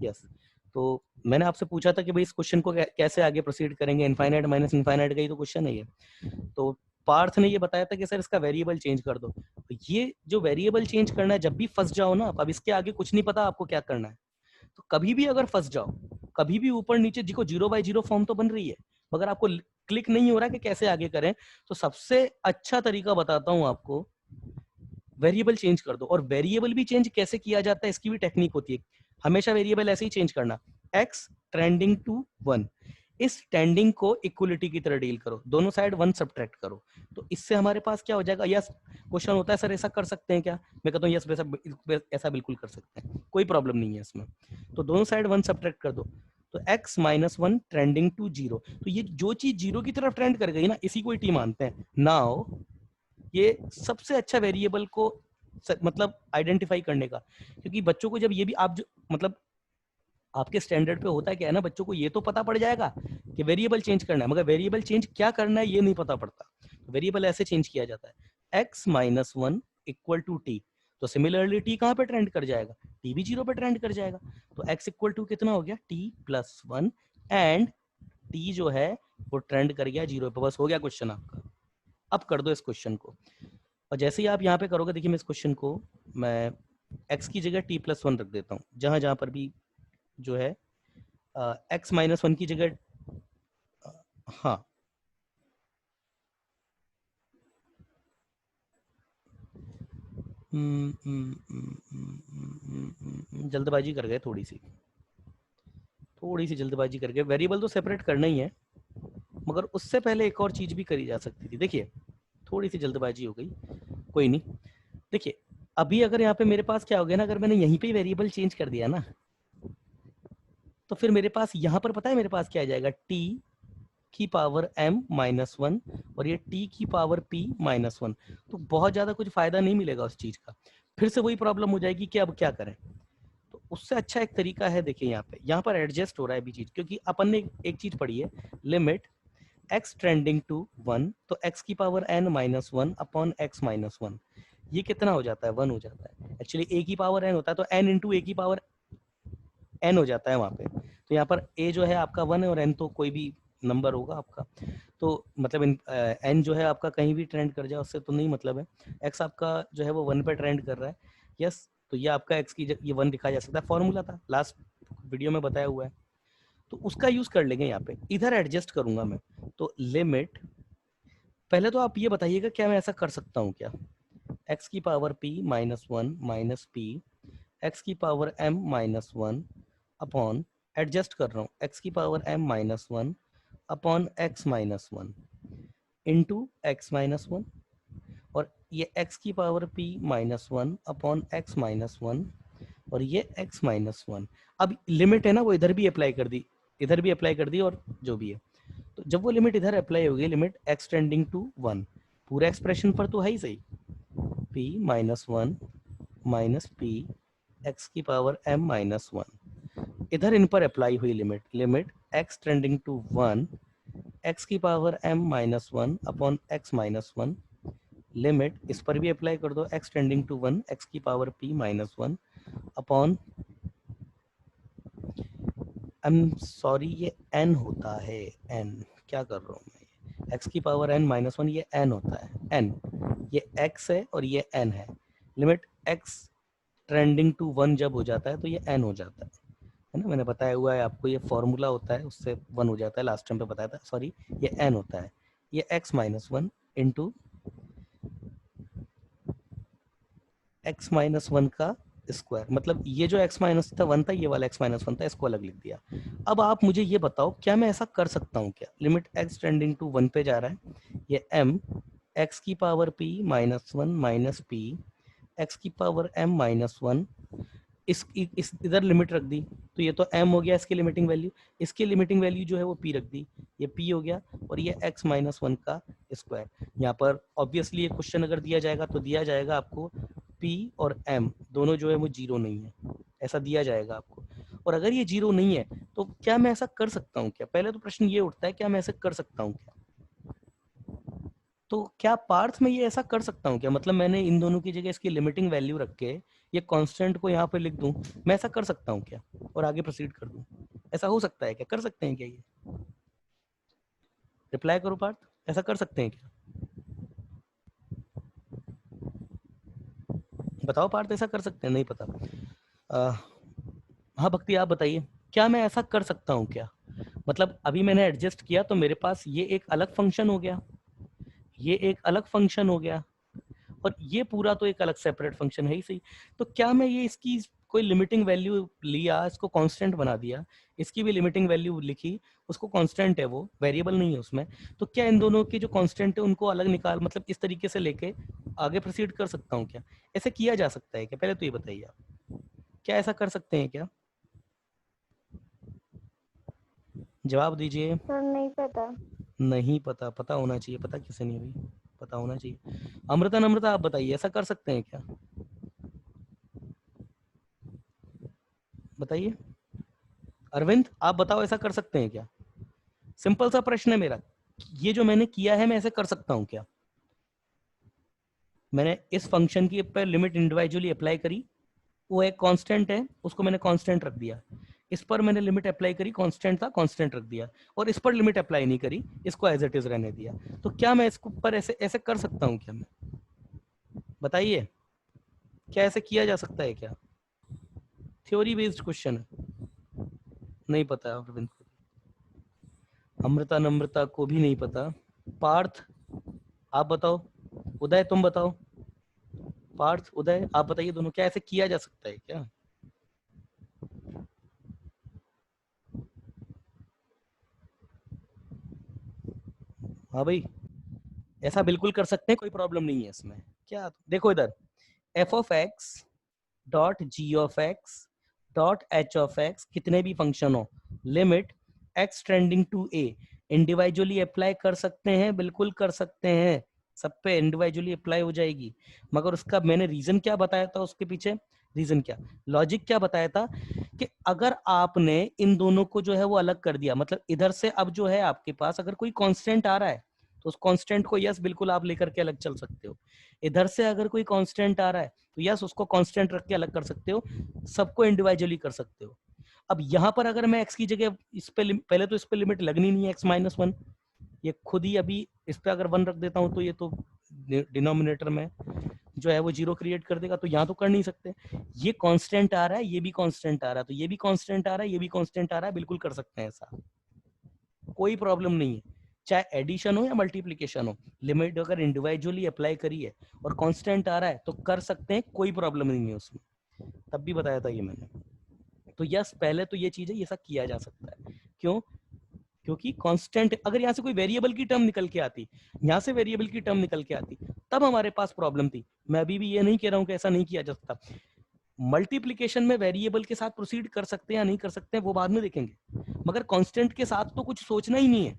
Yes. तो मैंने आपसे पूछा था कि भाई इस क्वेश्चन को कैसे आगे प्रोसीड करेंगे, इनफाइनाइट माइनस इनफाइनाइट का ही तो क्वेश्चन है ये। तो पार्थ ने ये बताया था कि सर इसका वेरिएबल चेंज कर दो। तो ये जो वेरिएबल चेंज करना है, जब भी फंस जाओ ना, अब इसके आगे कुछ नहीं पता आपको क्या करना है, तो कभी भी अगर फंस जाओ, कभी भी ऊपर नीचे, देखो 0/0 फॉर्म तो बन रही है, मगर आपको क्लिक नहीं हो रहा कि कैसे आगे करें, तो सबसे अच्छा तरीका बताता हूं आपको, वेरिएबल चेंज कर दो। और वेरिएबल भी चेंज कैसे किया जाता है, इसकी भी टेक्निक होती है। हमेशा वेरिएबल ऐसे ही चेंज करना, x ट्रेंडिंग टू 1, इस ट्रेंडिंग को इक्वलिटी की तरह डील करो, दोनों साइड 1 सब्ट्रैक्ट करो। तो इससे हमारे पास क्या हो जाएगा, यस क्वेश्चन होता है सर ऐसा कर सकते हैं क्या, मैं कहता हूँ यस ऐसा बिल्कुल कर सकते हैं, कोई प्रॉब्लम नहीं है इसमें। तो दोनों साइड 1 सब्ट्रैक्ट कर दो, तो x -1 ट्रेंडिंग टू 0, तो ये जो चीज 0 की तरफ ट्रेंड कर गई ना, इसी को टी मानते हैं। नाउ ये सबसे अच्छा वेरिएबल को मतलब आइडेंटिफाई करने का, क्योंकि बच्चों को जब ये भी आप जो मतलब आपके स्टैंडर्ड पे होता है क्या है ना, बच्चों को ये तो पता पड़ जाएगा कि वेरिएबल चेंज करना है, मगर वेरिएबल चेंज क्या करना है ये नहीं पता पड़ता। वेरिएबल ऐसे चेंज किया जाता है, x -1 इक्वल टू टी, तो सिमिलरली टी कहाँ पे ट्रेंड कर जाएगा, टी भी 0 पे ट्रेंड कर जाएगा। तो x इक्वल टू कितना हो गया, t+1, एंड t जो है वो ट्रेंड कर गया 0 पे। बस हो गया क्वेश्चन आपका। अब कर दो इस क्वेश्चन को, और जैसे ही आप यहाँ पे करोगे, देखिए मैं इस क्वेश्चन को मैं x की जगह t+1 रख देता हूँ, जहां जहां पर भी जो है x -1 की जगह हाँ जल्दबाजी कर गए, थोड़ी सी जल्दबाजी कर गए। वेरिएबल तो सेपरेट करना ही है, मगर उससे पहले एक और चीज भी करी जा सकती थी। देखिए थोड़ी सी जल्दबाजी हो गई, कोई नहीं। देखिए अभी अगर यहाँ पे मेरे पास क्या हो गया ना, अगर मैंने यहीं पे वेरिएबल चेंज कर दिया ना, तो फिर मेरे पास यहाँ पर पता है मेरे पास क्या आ जाएगा, t की पावर m-1 और ये t की पावर p-1। तो बहुत ज्यादा कुछ फायदा नहीं मिलेगा उस चीज का, फिर से वही प्रॉब्लम हो जाएगी कि अब क्या करें। तो उससे अच्छा एक तरीका है, देखिए यहाँ पर एडजस्ट हो रहा है भी चीज, क्योंकि अपन ने एक चीज पढ़ी है, लिमिट x ट्रेंडिंग टू 1, तो x की पावर n-1 अपॉन x-1, ये कितना हो जाता है, 1 हो जाता है। एक्चुअली a की पावर n होता है, तो n इंटू a की पावर n हो जाता है वहां पे। तो यहाँ पर a जो है आपका 1 है, और n तो कोई भी नंबर होगा आपका। तो मतलब n जो है आपका कहीं भी ट्रेंड कर जाए उससे तो नहीं मतलब है, x आपका जो है वो 1 पे ट्रेंड कर रहा है। यस, तो ये आपका x की ये 1 लिखा जा सकता है, फॉर्मूला था लास्ट वीडियो में बताया हुआ है, तो उसका यूज कर लेंगे। यहाँ पे इधर एडजस्ट करूंगा मैं, तो लिमिट, पहले तो आप ये बताइएगा क्या मैं ऐसा कर सकता हूँ क्या, x की power p-1 minus p, x की पावर m-1 अपॉन, एडजस्ट कर रहा हूँ, x की power m-1 upon x-1 into x-1, और ये x की पावर p-1 अपॉन x-1, और ये x-1। अब लिमिट है ना वो इधर भी अप्लाई कर दी, इधर भी अप्लाई कर दी, और जो भी है, तो जब वो लिमिट इधर अप्लाई होगी, लिमिट x टेंडिंग टू 1, पूरा एक्सप्रेशन पर तो है ही सही, p-1 माइनस p x की पावर m-1, इधर इन पर अप्लाई हुई limit, limit x tending to 1, x की power m-1 upon x-1, limit इस पर भी अप्लाई कर दो, x टेंडिंग टू 1, x की power p-1 upon, I am sorry ये n होता है, n क्या कर रहा हूँ मैं, x की पावर n-1 ये n होता है, n ये x है और ये n है। लिमिट x ट्रेंडिंग टू 1 जब हो जाता है तो ये n हो जाता है ना, मैंने बताया हुआ है आपको, ये फॉर्मूला होता है उससे 1 हो जाता है, लास्ट टाइम पे बताया था, सॉरी ये n होता है, ये x-1 इंटू x-1 का स्क्वायर, मतलब ये जो x-1 था, ये वाला x-1 था, इसको अलग लिख दिया। अब आप मुझे ये बताओ क्या मैं ऐसा कर सकता हूँ क्या, लिमिट x टेंडिंग टू 1 पे जा रहा है, ये m x की power p-1 minus p x की पावर m-1, इस इधर लिमिट रख दी, तो ये तो m हो गया इसकी लिमिटिंग वैल्यू, इसकी लिमिटिंग वैल्यू जो है वो p रख दी, ये p हो गया, और ये x-1 का स्क्वायर। यहाँ पर ऑब्वियसली ये क्वेश्चन अगर दिया जाएगा तो दिया जाएगा आपको p और m दोनों जो है वो 0 नहीं है, ऐसा दिया जाएगा आपको। और अगर ये 0 नहीं है तो क्या मैं ऐसा कर सकता हूँ क्या, पहले तो प्रश्न ये उठता है क्या मैं ऐसा कर सकता हूँ क्या, तो क्या पार्थ में ये ऐसा कर सकता हूँ क्या, मतलब मैंने इन दोनों की जगह इसकी लिमिटिंग वैल्यू रख के ये कांस्टेंट को यहाँ पे लिख दूं, मैं ऐसा कर सकता हूँ क्या, और आगे प्रोसीड कर दूं? ऐसा हो सकता है क्या, कर सकते हैं क्या? ये रिप्लाई करो पार्थ, ऐसा कर सकते हैं क्या? बताओ पार्थ, ऐसा कर सकते हैं? नहीं पता। हाँ भक्ति, आप बताइए, क्या मैं ऐसा कर सकता हूँ क्या? मतलब अभी मैंने एडजस्ट किया तो मेरे पास ये एक अलग फंक्शन हो गया, ये एक अलग फंक्शन हो गया, और ये पूरा तो एक अलग सेपरेट फंक्शन है ही सही। तो क्या मैं ये इसकी कोई लिमिटिंग वैल्यू लिया, इसको कांस्टेंट बना दिया, इसकी भी लिमिटिंग वैल्यू लिखी, उसको कांस्टेंट है, वो वेरिएबल नहीं है उसमें, तो क्या इन दोनों की जो कांस्टेंट है उनको अलग निकाल, मतलब इस तरीके से लेके आगे प्रोसीड कर सकता हूँ क्या? ऐसे किया जा सकता है क्या? पहले तो ये बताइए आप, क्या ऐसा कर सकते हैं क्या? जवाब दीजिए। सर नहीं पता। नहीं पता? पता होना चाहिए, पता किसे नहीं भाई, पता होना चाहिए। अमृता नम्रता, आप बताइए, ऐसा कर सकते हैं क्या? बताइए। अरविंद, आप बताओ, ऐसा कर सकते हैं क्या? सिंपल सा प्रश्न है मेरा, ये जो मैंने किया है मैं ऐसे कर सकता हूं क्या? मैंने इस फंक्शन की पर लिमिट इंडिविजुअली अप्लाई करी, वो एक कांस्टेंट है, उसको मैंने कांस्टेंट रख दिया, इस पर मैंने लिमिट अप्लाई करी, कांस्टेंट था, कांस्टेंट रख दिया, और इस पर लिमिट अप्लाई नहीं करी, इसको एज इट इज रहने दिया। तो क्या मैं इसको पर ऐसे ऐसे कर सकता हूं क्या? मैं बताइए, क्या ऐसे किया जा सकता है क्या? थ्योरी बेस्ड क्वेश्चन है। नहीं पता अरविंद को, अमृता नम्रता को भी नहीं पता। पार्थ, आप बताओ। उदय, तुम बताओ। पार्थ, उदय, आप बताइए दोनों, क्या ऐसे किया जा सकता है क्या? हाँ भाई, ऐसा बिल्कुल कर सकते हैं, कोई प्रॉब्लम नहीं है इसमें। क्या देखो इधर, f of x dot g of x dot h of x, कितने भी फंक्शन हो, limit x tending to a, individually apply कर सकते हैं, बिल्कुल कर सकते हैं, सब पे इंडिविजुअली अप्लाई हो जाएगी। मगर उसका मैंने रीजन क्या बताया था उसके पीछे, रीजन क्या, लॉजिक क्या बताया था, कि अगर आपने इन दोनों को जो है वो अलग कर दिया, मतलब इधर से अब जो है आपके पास अगर कोई कांस्टेंट आ रहा है तो उस कांस्टेंट को यस बिल्कुल आप लेकर के अलग चल सकते हो, इधर से अगर कोई कांस्टेंट आ रहा है तो यस उसको कांस्टेंट रख के अलग कर सकते हो, सबको इंडिविजुअली कर सकते हो। अब यहाँ पर अगर मैं x की जगह इस पे पहले तो इस पे लिमिट लगनी नहीं है x-1, ये खुद ही अभी इस पे अगर 1 रख देता हूँ तो ये तो डिनोमिनेटर में जो है वो 0 क्रिएट कर देगा, तो यहाँ तो कर नहीं सकते। ये कांस्टेंट आ रहा है, ये भी कांस्टेंट आ रहा है, तो ये भी कांस्टेंट आ रहा है, ये भी कांस्टेंट आ रहा है, बिल्कुल कर सकते हैं ऐसा, कोई प्रॉब्लम नहीं है। चाहे एडिशन हो या मल्टीप्लीकेशन हो, लिमिट अगर इंडिविजुअली अप्लाई करी है और कांस्टेंट आ रहा है तो कर सकते हैं, कोई प्रॉब्लम नहीं है उसमें, तब भी बताया था ये मैंने। तो यस, पहले तो ये चीज है, ये सब किया जा सकता है। क्यों? क्योंकि कांस्टेंट अगर यहाँ से कोई वेरिएबल की टर्म निकल के आती, यहाँ से वेरिएबल की टर्म निकल के आती, तब हमारे पास प्रॉब्लम थी। मैं अभी भी ये नहीं कह रहा हूँ कि ऐसा नहीं किया जा सकता, मल्टीप्लीकेशन में वेरिएबल के साथ प्रोसीड कर सकते हैं या नहीं कर सकते हैं वो बाद में देखेंगे, मगर कांस्टेंट के साथ तो कुछ सोचना ही नहीं है,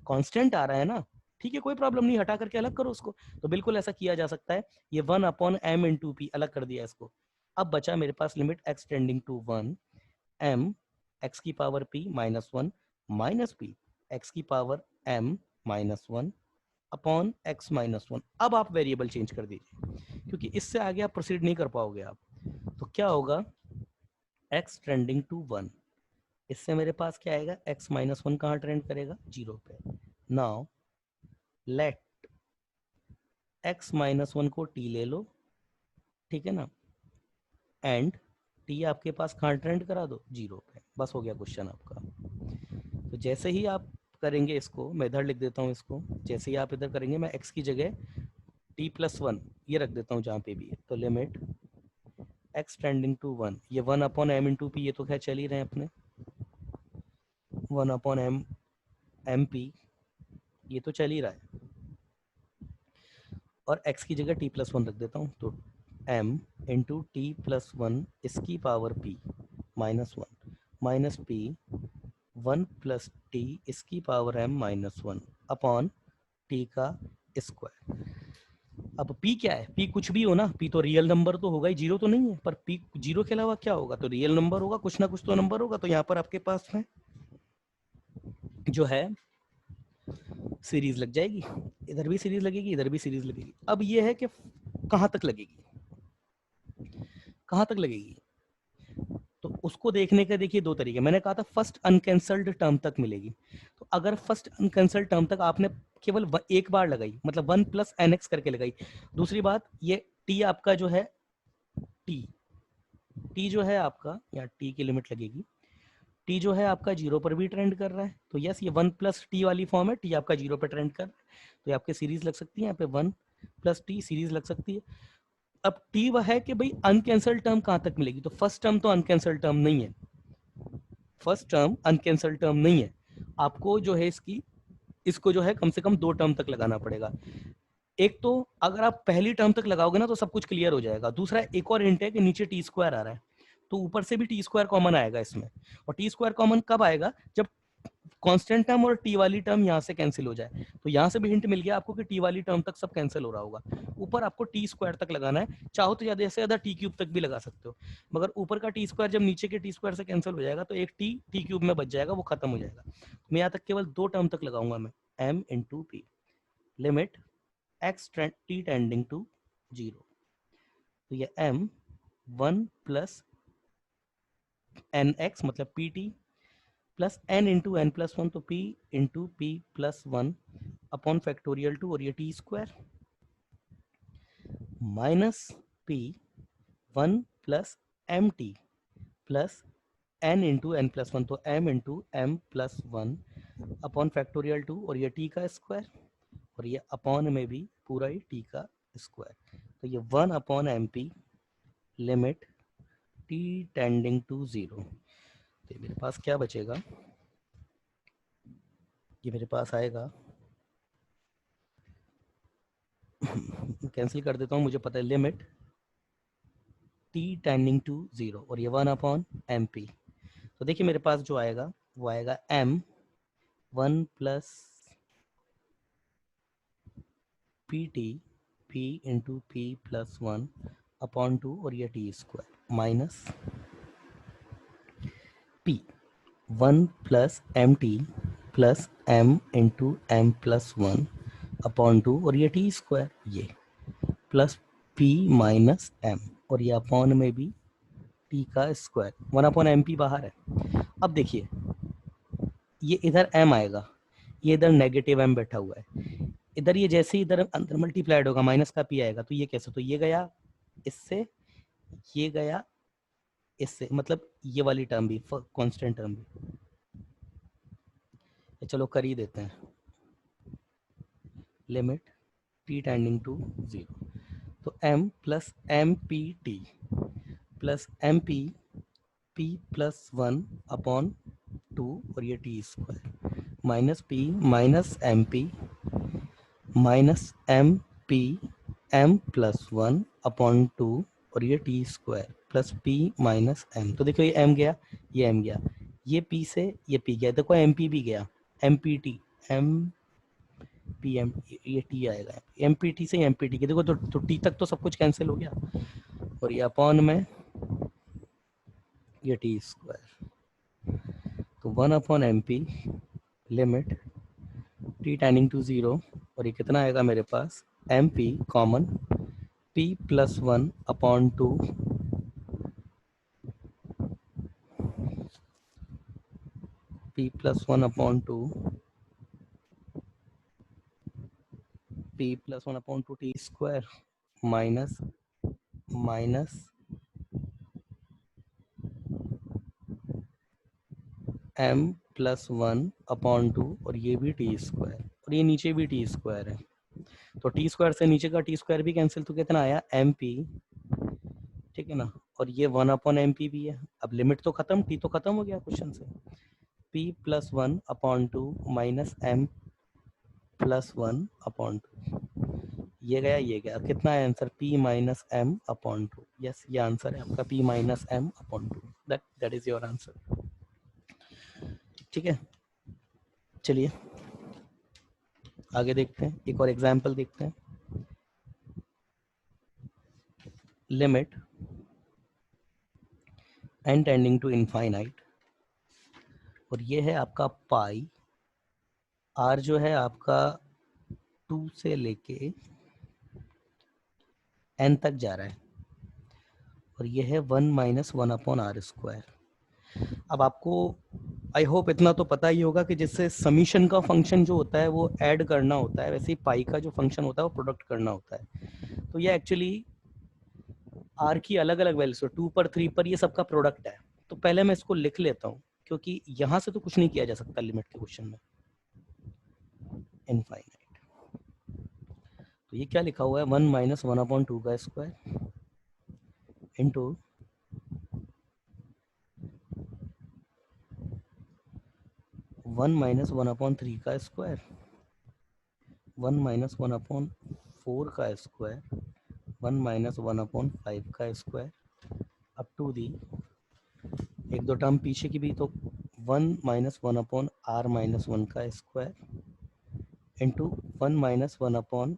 कांस्टेंट आ रहा है ना, ठीक है, कोई प्रॉब्लम नहीं, हटा करके अलग करो उसको, तो बिल्कुल ऐसा किया जा सकता है। ये 1/m/p अलग कर दिया इसको। अब बचा मेरे पास limit x tending to 1 m x की power p -1 minus p x की पावर m -1 अपॉन x-1। अब आप वेरिएबल चेंज कर दीजिए, क्योंकि इससे आगे आप प्रोसीड नहीं कर पाओगे आप। तो क्या होगा, x ट्रेंडिंग टू 1, इससे मेरे पास क्या आएगा, x-1 कहाँ ट्रेंड करेगा, 0 पे। नाउ लेट x-1 को t ले लो, ठीक है ना, एंड t आपके पास कहाँ ट्रेंड करा दो, 0 पे, बस हो गया क्वेश्चन आपका। तो जैसे ही आप करेंगे इसको, मैं इधर लिख देता हूँ इसको, जैसे ही आप इधर करेंगे मैं x की जगह t+1 ये रख देता हूँ जहाँ पे भी है, तो लिमिट x टेंडिंग टू 1, ये 1/m/p, ये तो खैर चल ही रहे हैं अपने, 1/m/p ये तो चल ही रहा है, और x की जगह t+1 रख देता हूँ, तो m इंटू t+1 इसकी power p -1 minus p 1 plus t इसकी पावर m-1 अपॉन t का स्क्वायर। अब p क्या है, p कुछ भी हो ना, p तो रियल नंबर तो होगा ही, जीरो तो नहीं है, पर p जीरो के अलावा क्या होगा, तो रियल नंबर होगा, कुछ ना कुछ तो नंबर होगा, तो यहाँ पर आपके पास में जो है सीरीज लग जाएगी, इधर भी सीरीज लगेगी, इधर भी सीरीज लगेगी। अब ये है कि कहाँ तक लगेगी, कहाँ तक लगेगी? तो उसको देखने के देखिए दो तरीके, मैंने कहा था फर्स्ट अनकैंसल्ड टर्म तक मिलेगी। तो अगर फर्स्ट अनकैंसल्ड टर्म तक आपने केवल एक बार लगाई, मतलब 1 + nx करके लगाई। दूसरी बात, ये t आपका जो है, t जो है आपका, या t की लिमिट लगेगी, t जो है आपका 0 पर भी ट्रेंड कर रहा है, तो यस ये 1 + t वाली फॉर्म है, t आपका 0 पर ट्रेंड कर रहा है, तो ये आपके सीरीज लग सकती है, यहाँ पे 1 + t सीरीज लग सकती है। अब t वह है कि भाई अनकैंसल्ड टर्म कहां तक मिलेगी, तो फर्स्ट टर्म तो अनकैंसल्ड टर्म नहीं है, फर्स्ट टर्म अनकैंसल्ड टर्म नहीं है, आपको जो है इसको जो है कम से कम 2 टर्म तक लगाना पड़ेगा। एक तो अगर आप पहली टर्म तक लगाओगे ना तो सब कुछ क्लियर हो जाएगा। दूसरा एक और हिंट है कि नीचे टी स्क्वायर आ रहा है, तो ऊपर से भी टी स्क्वायर कॉमन आएगा इसमें। और टी स्क्वायर कॉमन कब आएगा? जब कांस्टेंट टर्म और टी वाली टर्म यहाँ से कैंसिल हो जाए। तो यहाँ से भी हिंट मिल गया आपको कि टी वाली टर्म तक सब कैंसिल हो रहा होगा। ऊपर आपको टी स्क्वायर तक लगाना है, चाहो तो ज्यादा से ज्यादा टी क्यूब तक भी लगा सकते हो, मगर ऊपर का टी स्क्वायर जब नीचे के टी स्क्वायर से कैंसिल हो जाएगा तो एक टी टी क्यूब में बच जाएगा, वो खत्म हो जाएगा। मैं यहाँ तक केवल 2 टर्म तक लगाऊंगा मैं, m × p limit x t tending to 0। तो ये m 1 + nx मतलब pt प्लस n × n+1, तो p × p+1 अपॉन फैक्टोरियल 2, और ये T square minus p 1 + mt plus n × n+1, तो m × m+1 अपॉन फैक्टोरियल 2, और ये t का स्क्वायर, और ये अपॉन में भी पूरा ही t का स्क्वायर। तो ये 1/mp limit t tending to 0। तो मेरे पास क्या बचेगा, ये मेरे पास आएगा कैंसिल कर देता हूँ, मुझे पता है लिमिट t टेंडिंग टू 0, और ये 1/mp। तो देखिए मेरे पास जो आएगा वो आएगा m 1 + pt p × p+1 upon 2, और ये T square minus p 1 + mt plus m × m+1 upon 2, और ये टी स्क्वायर, ये प्लस p - m, और ये अपॉन में भी t का स्क्वायर, 1/mp बाहर है। अब देखिए ये इधर m आएगा, ये इधर नेगेटिव m बैठा हुआ है, इधर ये जैसे ही इधर अंदर मल्टीप्लाइड होगा माइनस का p आएगा, तो ये कैसे, तो ये गया इससे, ये गया इससे, मतलब ये वाली टर्म भी, कांस्टेंट टर्म भी। चलो कर ही देते हैं, लिमिट t टेंडिंग टू 0, तो m + mpt plus mp p+1 upon 2, और ये T square minus p - mp minus mp m+1 upon 2, और ये T square plus p - m। तो देखो ये m गया, ये m गया, ये p से ये p गया, देखो mp भी गया, mpt pm, ये t आएगा, mpt से mpt के देखो, तो t तक तो सब कुछ कैंसिल हो गया, और ये अपॉन में ये टी स्क्वायर, तो 1/mp limit t tending to 0, और ये कितना आएगा मेरे पास, mp common p+1 upon 2 p+1 upon 2 p+1 upon 2 T square minus m+1 upon 2, और ये भी टी स्क्वायर, और ये नीचे भी टी स्क्वायर है, तो टी स्क्वायर से नीचे का टी स्क्वायर भी कैंसिल, तो कितना आया mp, ठीक है ना, और ये 1/mp भी है। अब लिमिट तो खत्म, टी तो खत्म हो गया क्वेश्चन से, p+1 upon 2 minus m+1 upon 2, ये गया ये गया, कितना है answer, p - m upon 2। Yes ये आंसर है आपका, p - m upon 2, that is your answer. ठीक है, चलिए आगे देखते हैं, एक और एग्जाम्पल देखते हैं। Limit n tending to infinite, और ये है आपका पाई, r जो है आपका 2 से लेके n तक जा रहा है, और ये है 1 माइनस 1 अपॉन आर स्क्वायर। अब आपको आई होप इतना तो पता ही होगा कि जिससे समीशन का फंक्शन जो होता है वो ऐड करना होता है, वैसे ही पाई का जो फंक्शन होता है वो प्रोडक्ट करना होता है। तो ये एक्चुअली आर की अलग अलग वैल्यूज 2 पर 3 पर ये सबका प्रोडक्ट है। तो पहले मैं इसको लिख लेता हूँ, क्योंकि यहाँ से तो कुछ नहीं किया जा सकता लिमिट के क्वेश्चन में, इनफाइनाइट। तो ये क्या लिखा हुआ है, 1 माइनस 1 अपॉन 2 का स्क्वायर इंटू 1 माइनस 1 अपॉन 3 का स्क्वायर, 1 माइनस 1 अपॉन 4 का स्क्वायर, 1 माइनस 1 अपॉन 5 का स्क्वायर, अप टू दी एक दो टर्म पीछे की भी, तो 1 माइनस 1 अपॉन आर माइनस 1 का square into 1 minus 1 upon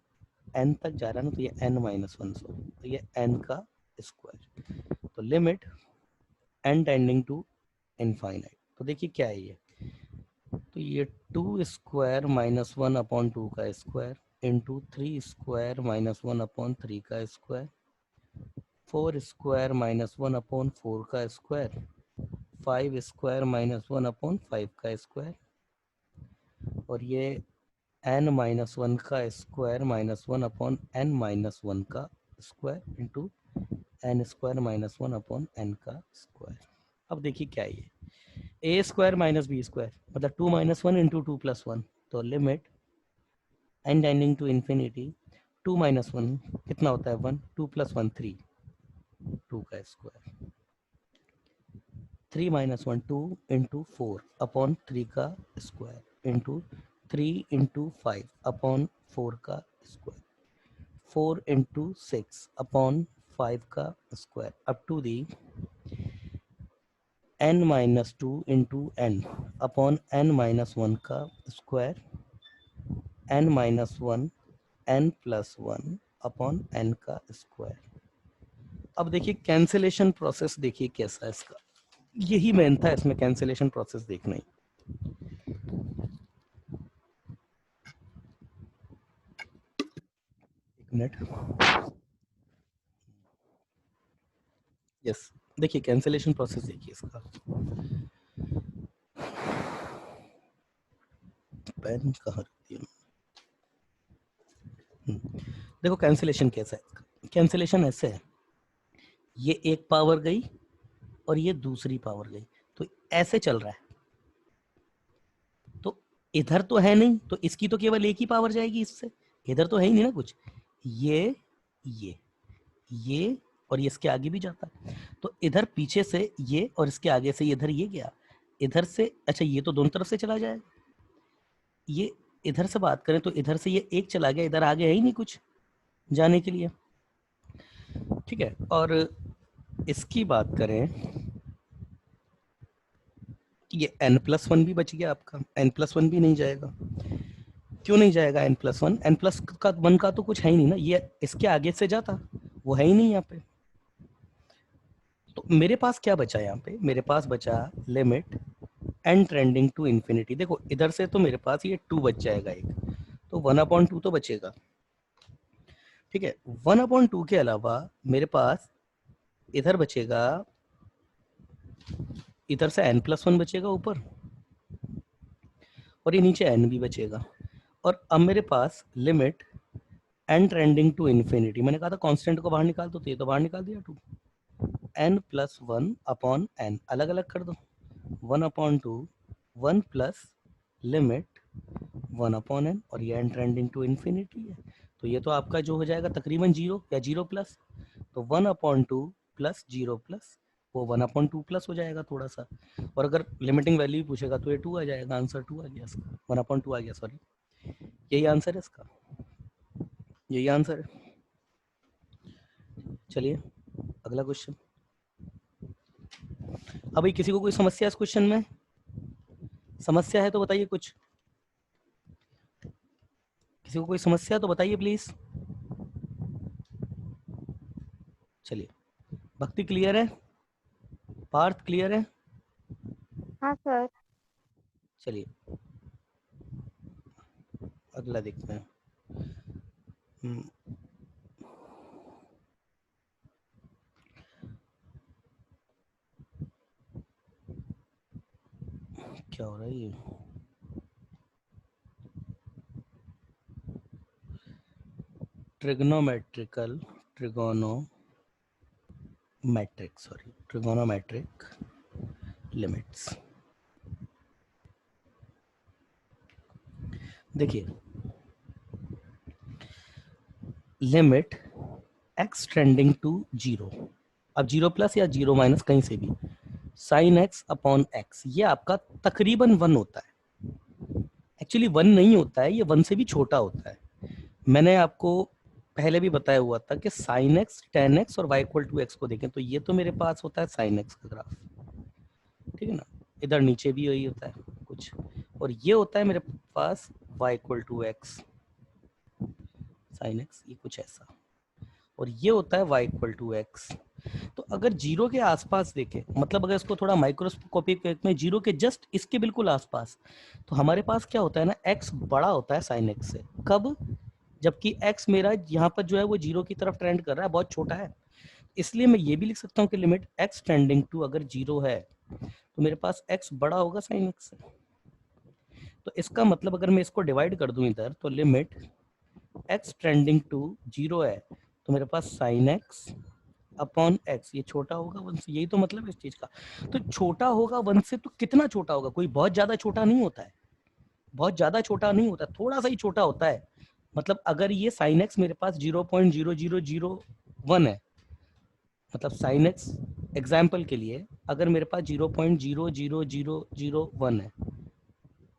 n तक जा रहा है ना, तो ये एन माइनस 1, तो ये एन का स्क्वायर। तो limit n tending to infinite. तो देखिए क्या है ये, तो ये 2 स्क्वायर माइनस 1 अपॉन 2 का square into 3 square minus 1 upon 3 का स्क्वायर, 4 स्क्वायर माइनस 1 अपॉन 4 का स्क्वायर, 5 स्क्वायर माइनस 1 अपॉन 5 का स्क्वायर, और ये n माइनस 1 का square minus 1 upon n minus 1 का square into n square minus 1 upon n का square. अब देखिए क्या है ये, a square minus b square मतलब 2 माइनस 1 इंटू 2 प्लस 1। तो limit n tending to infinity 2 minus 1 कितना होता है 1, 2 प्लस 1 3, 2 का स्क्वायर, 3 माइनस 1 2 इंटू 4 अपॉन 3 का स्क्वायर इंटू 3 इंटू 5 अपॉन 4 का स्क्वायर, 4 इंटू 6 अपॉन 5 का square, up to the n minus 2 into n upon n minus 1 का square, n minus 1 n plus 1 upon n का square. अब देखिए cancellation process देखिए कैसा है इसका, यही मेन था इसमें, कैंसिलेशन प्रोसेस देखना ही। एक मिनट, यस देखिए कैंसिलेशन प्रोसेस देखिए इसका, पेन कहाँ रख दिया, देखो कैंसिलेशन कैसा है, कैंसिलेशन ऐसे है, ये एक पावर गई और ये दूसरी पावर गई, तो ऐसे चल रहा है, तो इधर तो है नहीं, तो इसकी तो केवल एक ही पावर जाएगी इससे, इधर तो है ही नहीं ना कुछ, ये ये ये और ये इसके आगे भी जाता है, तो इधर पीछे से ये और इसके आगे से इधर ये गया, इधर से अच्छा ये तो दोनों तरफ से चला जाएगा, ये इधर से बात करें तो इधर से ये एक चला गया, इधर आगे है ही नहीं कुछ जाने के लिए, ठीक है। और इसकी बात करें, ये n+1 भी बच गया आपका, n+1 भी नहीं जाएगा, क्यों नहीं जाएगा n+1, n+1 का तो कुछ है ही नहीं ना, ये इसके आगे से जाता, वो है ही नहीं यहाँ पे। तो मेरे पास क्या बचा यहाँ पे, मेरे पास बचा limit n trending to infinity. देखो इधर से तो मेरे पास ये 2 बच जाएगा एक, तो 1/2 तो बचेगा, ठीक है। 1/2 के अलावा मेरे पास इधर बचेगा, इधर से n+1 बचेगा ऊपर, और ये नीचे n भी बचेगा, और अब मेरे पास limit n trending to infinity, मैंने कहा था कांस्टेंट को बाहर निकाल दो, तो ये तो बाहर निकाल दिया 2, n+1 अपॉन n अलग अलग कर दो, 1/2 1 प्लस लिमिट 1/n, और ये n ट्रेंडिंग टू इन्फिनिटी है, तो ये तो आपका जो हो जाएगा तकरीबन 0 या 0 प्लस, तो 1/2 प्लस 0 प्लस वो 1/2 प्लस हो जाएगा थोड़ा सा, और अगर लिमिटिंग वैल्यू भी पूछेगा तो ये 2 आ जाएगा, आंसर 2 आ गया इसका, 1/2 आ गया, सॉरी यही आंसर है इसका, यही आंसर है। चलिए अगला क्वेश्चन। अभी किसी को कोई समस्या इस क्वेश्चन में, समस्या है तो बताइए कुछ, किसी को कोई समस्या तो बताइए प्लीज। चलिए, भक्ति क्लियर है, पार्थ क्लियर है, हाँ सर। चलिए अगला देखते हैं। क्या हो रहा है ये? Trigonometric limits. देखिए, लिमिट x टेंडिंग टू 0, अब 0 प्लस या 0 माइनस कहीं से भी, साइन x अपॉन x, ये आपका तकरीबन 1 होता है। एक्चुअली 1 नहीं होता है, ये 1 से भी छोटा होता है। मैंने आपको पहले भी बताया हुआ था कि साइन x, टेन x और y इक्वल टू x को देखें तो ये तो मेरे पास होता है साइन x का ग्राफ, ठीक है ना। इधर नीचे भी यही होता है कुछ, और ये होता है मेरे पास y equal to x, sine x, ये कुछ ऐसा, और ये होता है y इक्वल टू एक्स। तो अगर जीरो के आसपास देखें, मतलब अगर इसको थोड़ा माइक्रोस्कोपिक में, जीरो के जस्ट इसके बिल्कुल आसपास, तो हमारे पास क्या होता है ना, x बड़ा होता है साइन x से। कब? जबकि x मेरा यहाँ पर जो है वो जीरो की तरफ ट्रेंड कर रहा है, बहुत छोटा है। इसलिए मैं ये भी लिख सकता हूँ कि लिमिट x टेंडिंग टू अगर जीरो है तो मेरे पास x बड़ा होगा साइन x से। तो इसका मतलब अगर मैं इसको डिवाइड कर दूं इधर, तो limit x tending to zero है तो मेरे पास साइन x अपॉन x, ये छोटा होगा 1 से, यही तो मतलब है इस चीज का। तो छोटा होगा 1 से, तो कितना छोटा होगा? कोई बहुत ज्यादा छोटा नहीं होता है, बहुत ज्यादा छोटा नहीं होता, थोड़ा सा ही छोटा होता है। मतलब अगर ये साइन x मेरे पास 0.0001 है, मतलब साइन x एग्जाम्पल के लिए अगर मेरे पास 0.00001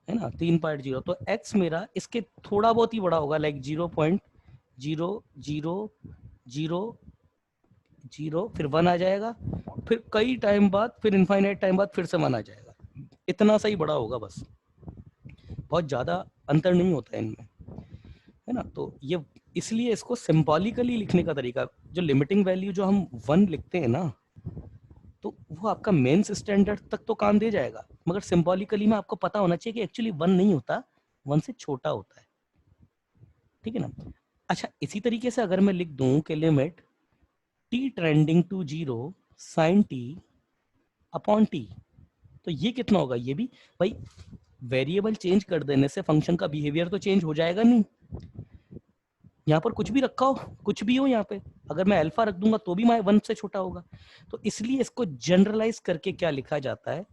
है ना, 3.0, तो x मेरा इसके थोड़ा बहुत ही बड़ा होगा, लाइक 0.00000, फिर 1 आ जाएगा, फिर कई टाइम बाद, फिर इनफाइनाइट टाइम बाद फिर से 1 आ जाएगा। इतना सा ही बड़ा होगा बस, बहुत ज्यादा अंतर नहीं होता है इनमें, है ना। तो ये इसलिए इसको सिंबॉलिकली लिखने का तरीका, जो लिमिटिंग वैल्यू जो हम 1 लिखते हैं ना, तो वो आपका मेंस स्टैंडर्ड तक तो काम दे जाएगा, मगर सिंबॉलिकली में आपको पता होना चाहिए कि एक्चुअली 1 नहीं होता, 1 से छोटा होता है, ठीक है ना। अच्छा, इसी तरीके से अगर मैं लिख दूं कि limit t trending to 0 sine t upon t, तो ये कितना होगा? ये भी भाई वेरिएबल चेंज कर देने से फंक्शन का बिहेवियर तो चेंज हो जाएगा नहीं। यहाँ पर कुछ भी रखा हो, कुछ भी हो, यहाँ पे अगर मैं अल्फा रख दूंगा तो भी मैं 1 से छोटा होगा। तो इसलिए इसको जनरलाइज करके क्या लिखा जाता है,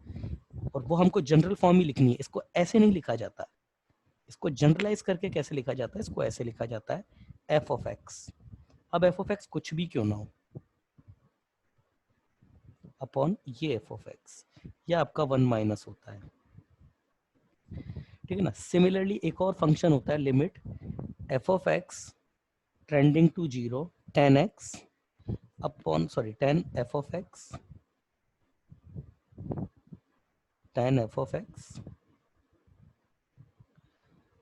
और वो हमको जनरल फॉर्म ही लिखनी है, इसको ऐसे नहीं लिखा जाता। इसको जनरलाइज करके कैसे लिखा जाता है? इसको ऐसे लिखा जाता है एफ ऑफ एक्स। अब एफ ऑफ एक्स कुछ भी क्यों ना हो, अपॉन ये एफ ऑफ एक्स, यह आपका 1 माइनस होता है, ठीक है ना। सिमिलरली एक और फंक्शन होता है, limit f of x trending to 0 tan x upon, sorry, tan f of x, tan f of x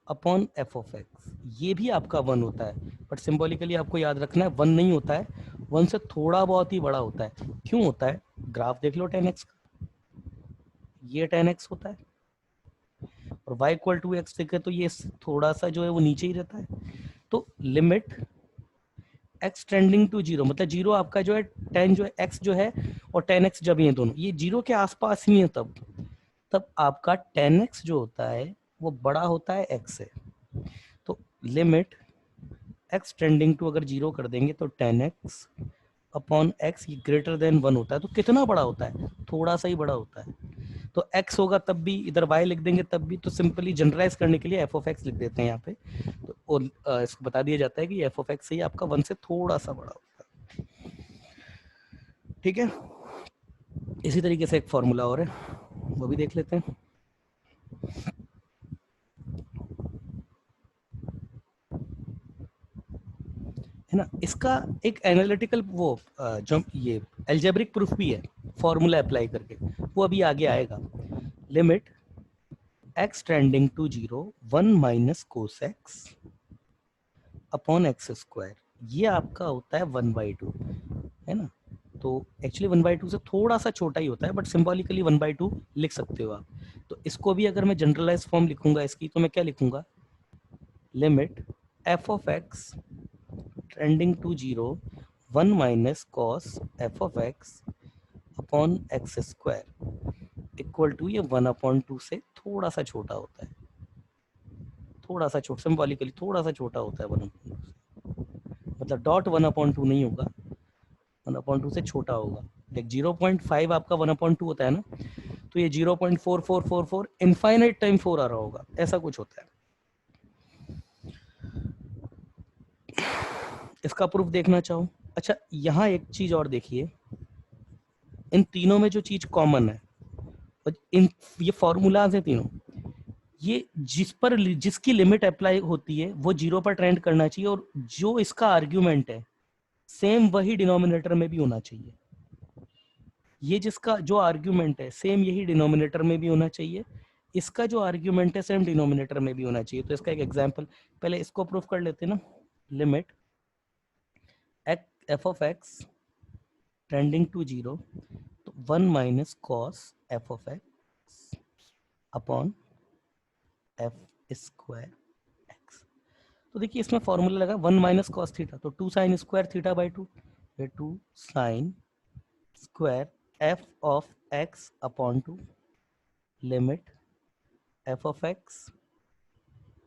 upon f of x, ये भी आपका 1 होता है, बट सिंबॉलिकली आपको याद रखना है 1 नहीं होता है, 1 से थोड़ा बहुत ही बड़ा होता है। क्यों होता है? ग्राफ देख लो 10x का, ये 10x होता है, और y इक्वल टू एक्स देखे तो ये थोड़ा सा जो है वो नीचे ही रहता है। तो लिमिट x टेंडिंग टू 0, मतलब 0 आपका जो है 10 जो है x जो है, और 10x जब ये दोनों ये 0 के आसपास ही है, तब आपका 10x जो होता है वो बड़ा होता है x से। तो लिमिट x टेंडिंग टू अगर 0 कर देंगे तो 10x अपॉन x ये ग्रेटर देन 1 होता है। तो कितना बड़ा होता है? थोड़ा सा ही बड़ा होता है। तो x होगा तब भी, इधर y लिख देंगे तब भी, तो सिंपली जनरलाइज करने के लिए f ऑफ x लिख देते हैं यहाँ पे। तो और इसको बता दिया जाता है कि f ऑफ x ही आपका 1 से थोड़ा सा बड़ा होता है, ठीक है। इसी तरीके से एक फॉर्मूला और है, वो भी देख लेते हैं, है ना। इसका एक एनालिटिकल वो जो ये एल्जेब्रिक प्रूफ भी है, फॉर्मूला अप्लाई करके, वो अभी आगे आएगा। Limit x tending to 0 1 minus cos x upon x square, ये आपका होता है 1/2, है ना। तो एक्चुअली 1/2 से थोड़ा सा छोटा ही होता है, बट सिंबॉलिकली 1/2 लिख सकते हो आप। तो इसको भी अगर मैं जनरलाइज फॉर्म लिखूंगा इसकी, तो मैं क्या लिखूंगा? Limit f of x tending to 0 1 minus cos f of x upon x square. Equal to ये 1/2 से थोड़ा सा छोटा होता है, थोड़ा सा छोटा, सिंबॉलिकली थोड़ा सा छोटा होता है 1/2 से, मतलब डॉट 1/2 नहीं होगा, 1/2 से छोटा होगा। लाइक 0.5 आपका 1/2 होता है ना, तो ये 0.4444 इनफाइनाइट टाइम 4 आ रहा होगा, ऐसा कुछ होता है। इसका प्रूफ देखना चाहो? अच्छा, यहाँ एक चीज और देखिए, इन तीनों में जो चीज कॉमन है, इन ये फॉर्मूलाज हैं तीनों, ये जिसकी लिमिट अप्लाई होती है वो 0 पर ट्रेंड करना चाहिए, और जो इसका आर्ग्यूमेंट है सेम वही डिनोमिनेटर में भी होना चाहिए। ये जिसका जो आर्ग्यूमेंट है सेम यही डिनोमिनेटर में भी होना चाहिए, इसका जो आर्ग्यूमेंट है सेम डिनोमिनेटर में भी होना चाहिए। तो इसका एक एग्जांपल, पहले इसको प्रूफ कर लेते हैं ना। Limit f of x tending to 0, तो 1 minus cos f of x upon f square x. तो देखिए इसमें फॉर्मूला लगा 1 माइनस कॉस थीटा, तो 2 साइन स्क्वायर थीटा बाई 2, ये 2 sine square f of x upon 2 limit f of x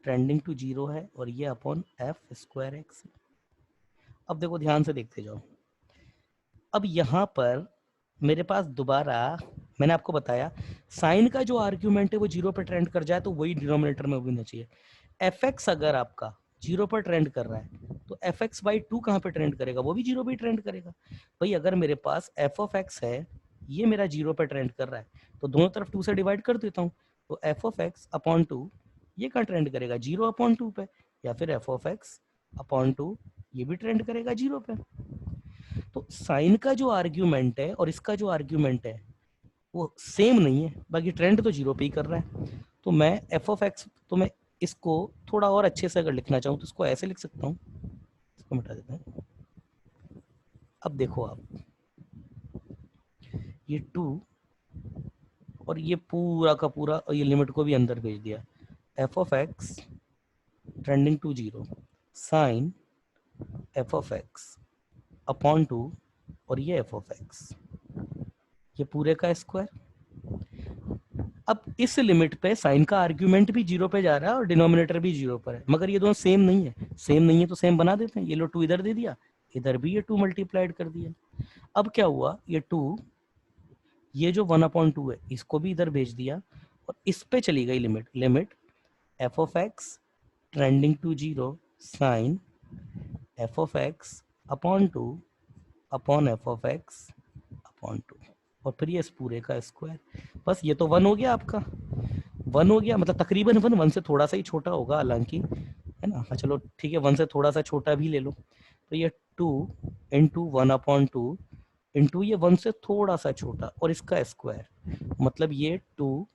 trending to 0 है और ये अपॉन एफ स्क्वायर एक्स। अब देखो ध्यान से देखते जाओ, अब यहाँ पर मेरे पास दोबारा, मैंने आपको बताया साइन का जो आर्ग्यूमेंट है वो 0 पर ट्रेंड कर जाए तो वही डिनोमिनेटर में होना चाहिए। एफ एक्स अगर आपका 0 पर ट्रेंड कर रहा है तो एफ एक्स बाई 2 कहाँ पे ट्रेंड करेगा, वो भी 0 पे ट्रेंड करेगा। भाई अगर मेरे पास एफ ऑफ एक्स है, ये मेरा 0 पर ट्रेंड कर रहा है, तो दोनों तरफ 2 से डिवाइड कर देता हूँ, तो एफ ऑफ एक्स अपॉन 2 ये कहाँ ट्रेंड करेगा, 0/2 पे, या फिर एफ ऑफ एक्स अपॉन 2 ये भी ट्रेंड करेगा 0 पे। तो साइन का जो आर्ग्यूमेंट है और इसका जो आर्ग्यूमेंट है वो सेम नहीं है, बाकी ट्रेंड तो 0 पे ही कर रहा है। तो मैं एफ ऑफ एक्स, तो मैं इसको थोड़ा और अच्छे से अगर लिखना चाहूँ तो इसको ऐसे लिख सकता हूँ, इसको मिटा देते हैं। अब देखो आप, ये 2 और ये पूरा का पूरा, और ये लिमिट को भी अंदर भेज दिया, f of x trending to 0 sine f of x upon 2 और ये एफ ऑफ एक्स, ये पूरे का स्क्वायर। अब इस लिमिट पे साइन का आर्ग्यूमेंट भी 0 पे जा रहा है और डिनोमिनेटर भी 0 पर है, मगर ये दोनों सेम नहीं है, सेम नहीं है तो सेम बना देते हैं। ये लो 2 इधर दे दिया, इधर भी ये 2 मल्टीप्लाइड कर दिया। अब क्या हुआ, ये 2, ये जो 1/2 है इसको भी इधर भेज दिया और इस पे चली गई limit, limit f of x trending to 0 sine f of x upon 2 upon f of x upon 2, और फिर ये इस पूरे का स्क्वायर। बस ये तो 1 हो गया आपका, 1 हो गया, मतलब तकरीबन 1 से थोड़ा सा ही छोटा होगा हालांकि, है ना। हाँ चलो ठीक है, 1 से थोड़ा सा छोटा भी ले लो, तो ये 2 इंटू 1/2 इंटू ये 1 से थोड़ा सा छोटा और इसका स्क्वायर, मतलब ये 2,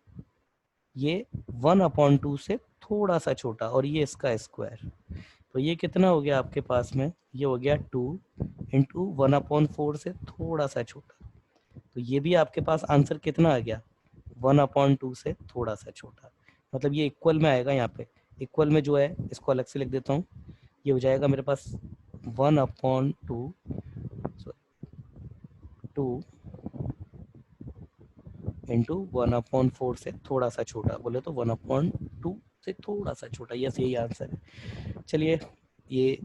ये 1/2 से थोड़ा सा छोटा और ये इसका स्क्वायर। तो ये कितना हो गया आपके पास में, ये हो गया 2 इंटू 1/4 से थोड़ा सा छोटा। तो ये भी आपके पास आंसर कितना आ गया, 1/2 से थोड़ा सा छोटा, मतलब ये इक्वल में आएगा। यहाँ पे इक्वल में जो है इसको अलग से लिख देता हूँ, ये हो जाएगा मेरे पास 1/2 2 इंटू 1/4 से थोड़ा सा छोटा, बोले तो 1/2 से थोड़ा सा छोटा, यस यही आंसर है। चलिए ये